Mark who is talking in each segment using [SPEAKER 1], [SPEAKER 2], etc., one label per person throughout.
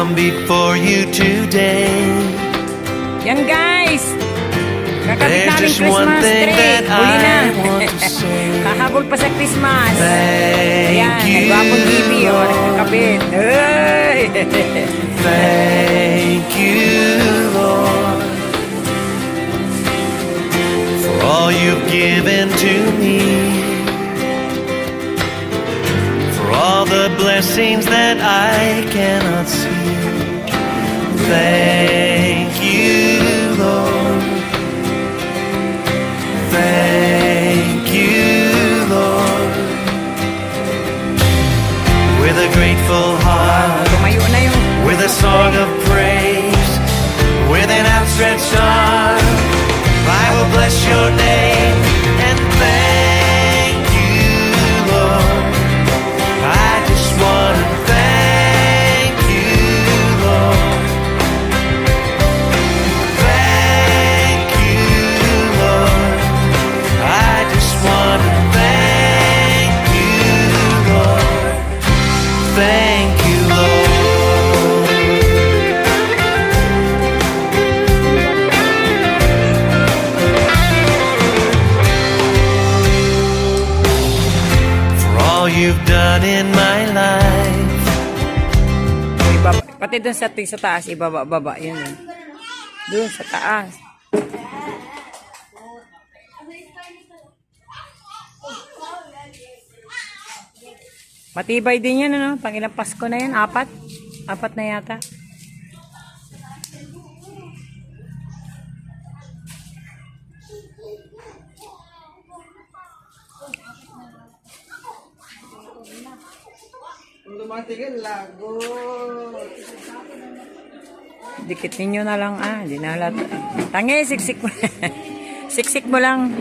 [SPEAKER 1] come before you today.
[SPEAKER 2] Yan guys! Kakabit
[SPEAKER 1] There's
[SPEAKER 2] namin
[SPEAKER 1] just one
[SPEAKER 2] Christmas
[SPEAKER 1] thing
[SPEAKER 2] tree.
[SPEAKER 1] that
[SPEAKER 2] Huli na.
[SPEAKER 1] I want to say.
[SPEAKER 2] Hahabol pa sa Christmas. Ayan,
[SPEAKER 1] Thank you,
[SPEAKER 2] nagwapong TV o nagkakabit. Hey!
[SPEAKER 1] thank you, Lord, for all you've given to me, for all the blessings that I cannot see. Thank you, Lord. Thank you, Lord. With a grateful heart,
[SPEAKER 2] Tumayo na yung...
[SPEAKER 1] with a song of praise, with an outstretched arm, I will bless your name and thank you, Lord. I just want to thank you, Lord. Thank you, Lord. I just want to thank you, Lord. Thank you, Lord. For all you've done in my life.
[SPEAKER 2] Ibaba. Pati dun sa taas, ibaba-baba. Yun eh. Dun sa taas. Matibay din yan, ano? Pangilang Pasko na yan. 4? 4 na yata. Dikit ninyo na lang, hindi na halata. Tangi, siksik mo. Siksik mo lang.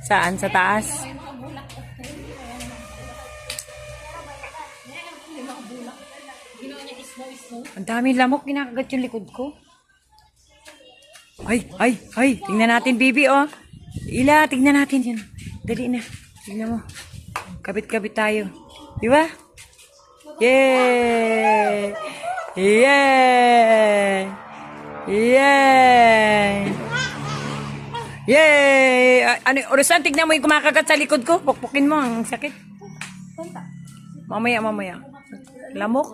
[SPEAKER 2] Saan? Sa taas? Ang daming lamok, kinakagat yung likod ko. Ay, tingnan natin, baby, oh. Ila, tingnan natin yan. Dali na, tingnan mo. Kabit-kabit tayo. Di ba? Yay! Yay! Yay! Yay! Ano, Orusan, tignan mo yung kumakagat sa likod ko. Pukpukin mo, ang sakit. Mamaya. Lamok.